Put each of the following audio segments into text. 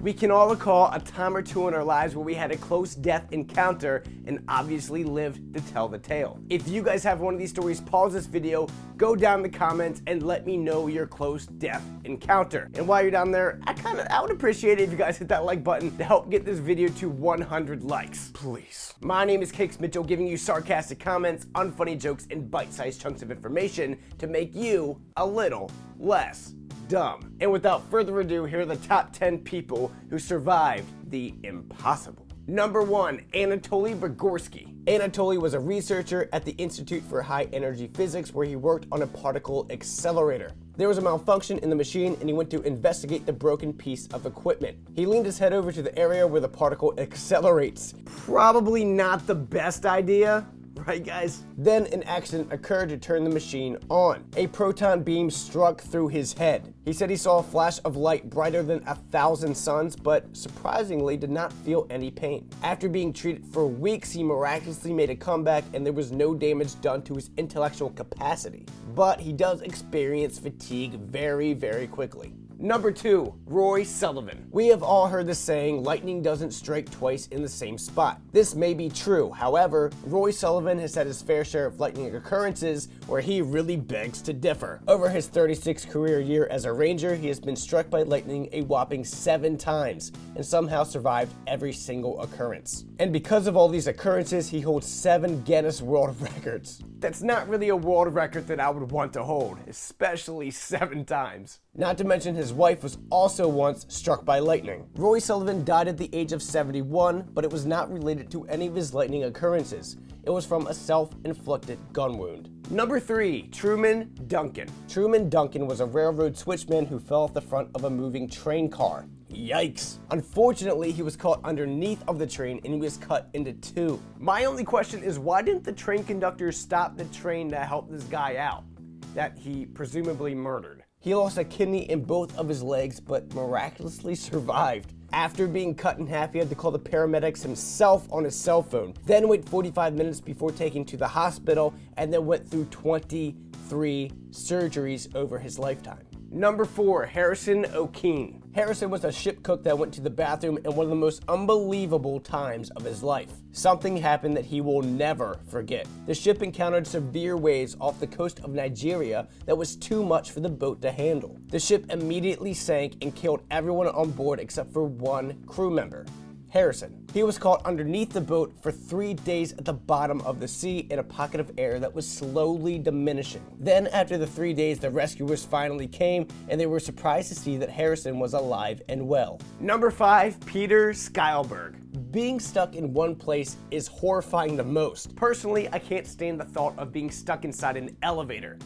We can all recall a time or two in our lives where we had a close death encounter and obviously lived to tell the tale. If you guys have one of these stories, pause this video, go down in the comments and let me know your close death encounter. And while you're down there, I would appreciate it if you guys hit that like button to help get this video to 100 likes, please. My name is Cakes Mitchell, giving you sarcastic comments, unfunny jokes, and bite-sized chunks of information to make you a little less dumb. And without further ado, here are the top 10 people who survived the impossible. Number 1, Anatoly Bogorsky. Anatoly was a researcher at the Institute for High Energy Physics where he worked on a particle accelerator. There was a malfunction in the machine and he went to investigate the broken piece of equipment. He leaned his head over to the area where the particle accelerates. Probably not the best idea, right guys? Then an accident occurred to turn the machine on. A proton beam struck through his head. He said he saw a flash of light brighter than 1,000 suns, but surprisingly did not feel any pain. After being treated for weeks, he miraculously made a comeback and there was no damage done to his intellectual capacity. But he does experience fatigue very, very quickly. Number 2, Roy Sullivan. We have all heard the saying, lightning doesn't strike twice in the same spot. This may be true, however, Roy Sullivan has had his fair share of lightning occurrences where he really begs to differ. Over his 36 career year as a ranger, he has been struck by lightning a whopping 7 times and somehow survived every single occurrence. And because of all these occurrences, he holds 7 Guinness World Records. That's not really a world record that I would want to hold, especially 7 times. Not to mention his wife was also once struck by lightning. Roy Sullivan died at the age of 71, but it was not related to any of his lightning occurrences. It was from a self-inflicted gun wound. Number 3, Truman Duncan. Truman Duncan was a railroad switchman who fell off the front of a moving train car. Yikes. Unfortunately, he was caught underneath of the train and he was cut into 2. My only question is, why didn't the train conductor stop the train to help this guy out that he presumably murdered? He lost a kidney in both of his legs, but miraculously survived. After being cut in half, he had to call the paramedics himself on his cell phone, then wait 45 minutes before taking to the hospital, and then went through 23 surgeries over his lifetime. Number 4, Harrison O'Keefe. Harrison was a ship cook that went to the bathroom in one of the most unbelievable times of his life. Something happened that he will never forget. The ship encountered severe waves off the coast of Nigeria that was too much for the boat to handle. The ship immediately sank and killed everyone on board except for one crew member, Harrison. He was caught underneath the boat for 3 days at the bottom of the sea in a pocket of air that was slowly diminishing. Then after the 3 days, the rescuers finally came and they were surprised to see that Harrison was alive and well. Number 5, Peter Skylberg. Being stuck in one place is horrifying the most. Personally, I can't stand the thought of being stuck inside an elevator.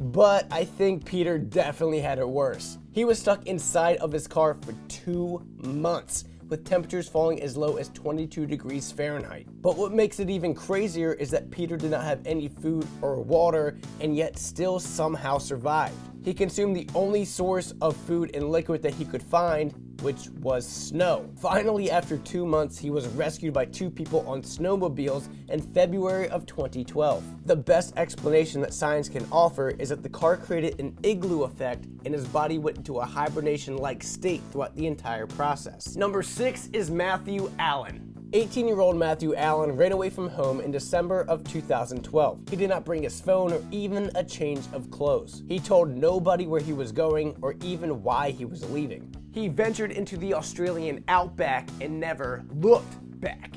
But I think Peter definitely had it worse. He was stuck inside of his car for 2 months, with temperatures falling as low as 22 degrees Fahrenheit. But what makes it even crazier is that Peter did not have any food or water and yet still somehow survived. He consumed the only source of food and liquid that he could find, which was snow. Finally, after 2 months, he was rescued by 2 people on snowmobiles in February of 2012. The best explanation that science can offer is that the car created an igloo effect and his body went into a hibernation-like state throughout the entire process. Number 6 is Matthew Allen. 18-year-old Matthew Allen ran away from home in December of 2012. He did not bring his phone or even a change of clothes. He told nobody where he was going or even why he was leaving. He ventured into the Australian outback and never looked back.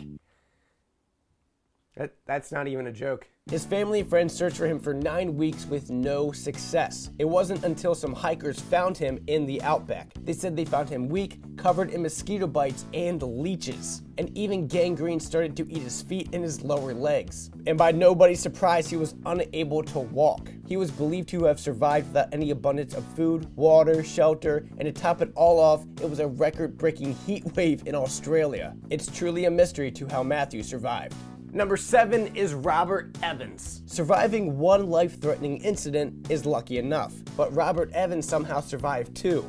That's not even a joke. His family and friends searched for him for 9 weeks with no success. It wasn't until some hikers found him in the outback. They said they found him weak, covered in mosquito bites and leeches. And even gangrene started to eat his feet and his lower legs. And by nobody's surprise, he was unable to walk. He was believed to have survived without any abundance of food, water, shelter, and to top it all off, it was a record-breaking heat wave in Australia. It's truly a mystery to how Matthew survived. Number 7 is Robert Evans. Surviving one life-threatening incident is lucky enough, but Robert Evans somehow survived 2.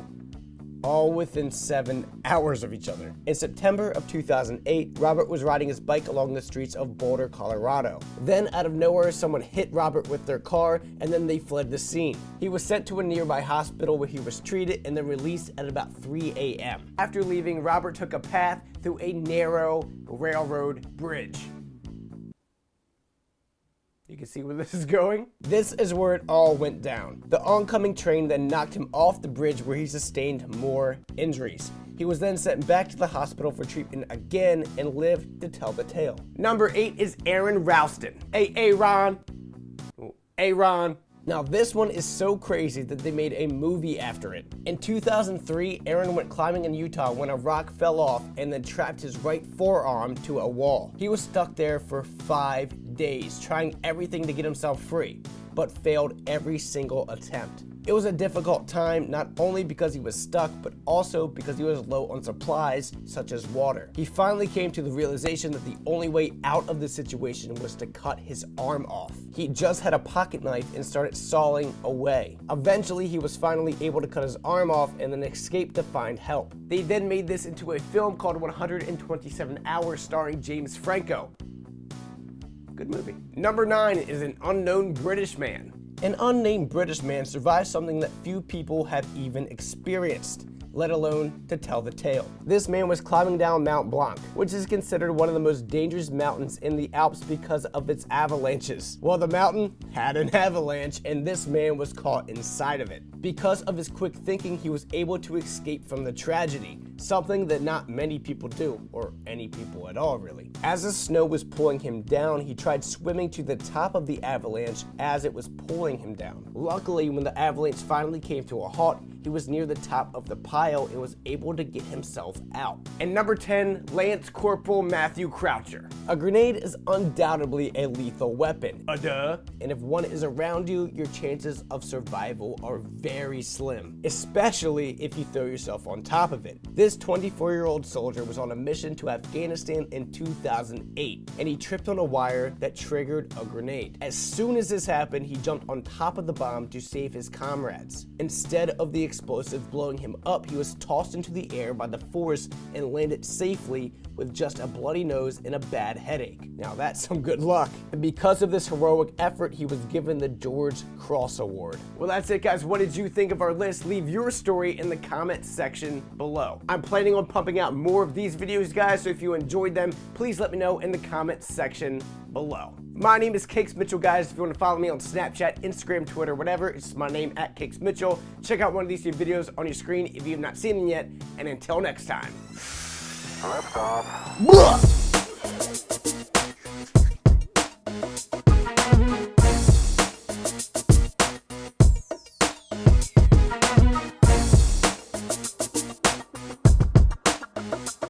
all within 7 hours of each other. In September of 2008, Robert was riding his bike along the streets of Boulder, Colorado. Then, out of nowhere, someone hit Robert with their car, and then they fled the scene. He was sent to a nearby hospital where he was treated and then released at about 3 a.m. After leaving, Robert took a path through a narrow railroad bridge. You can see where this is going. This is where it all went down. The oncoming train then knocked him off the bridge where he sustained more injuries. He was then sent back to the hospital for treatment again and lived to tell the tale. Number 8 is Aaron Ralston. Aaron. Now this one is so crazy that they made a movie after it. In 2003, Aaron went climbing in Utah when a rock fell off and then trapped his right forearm to a wall. He was stuck there for 5 days, trying everything to get himself free, but failed every single attempt. It was a difficult time, not only because he was stuck, but also because he was low on supplies, such as water. He finally came to the realization that the only way out of the situation was to cut his arm off. He just had a pocket knife and started sawing away. Eventually, he was finally able to cut his arm off and then escape to find help. They then made this into a film called 127 Hours starring James Franco. Good movie. Number 9 is an unknown British man. An unnamed British man survived something that few people have even experienced, let alone to tell the tale. This man was climbing down Mount Blanc, which is considered one of the most dangerous mountains in the Alps because of its avalanches. Well, the mountain had an avalanche and this man was caught inside of it. Because of his quick thinking, he was able to escape from the tragedy, something that not many people do, or any people at all really. As the snow was pulling him down, he tried swimming to the top of the avalanche as it was pulling him down. Luckily, when the avalanche finally came to a halt, he was near the top of the pile and was able to get himself out. And number 10, Lance Corporal Matthew Croucher. A grenade is undoubtedly a lethal weapon. Duh. And if one is around you, your chances of survival are very slim, especially if you throw yourself on top of it. This 24-year-old soldier was on a mission to Afghanistan in 2008, and he tripped on a wire that triggered a grenade. As soon as this happened, he jumped on top of the bomb to save his comrades. Instead of the explosive blowing him up, he was tossed into the air by the force and landed safely with just a bloody nose and a bad headache. Now that's some good luck. And because of this heroic effort, he was given the George Cross Award. Well, that's it, guys. What did you think of our list? Leave your story in the comment section below. I'm planning on pumping out more of these videos, guys, so if you enjoyed them, please let me know in the comment section below. My name is Cakes Mitchell, guys. If you want to follow me on Snapchat, Instagram, Twitter, whatever, it's my name at Cakes Mitchell. Check out one of these two videos on your screen if you have not seen them yet. And until next time.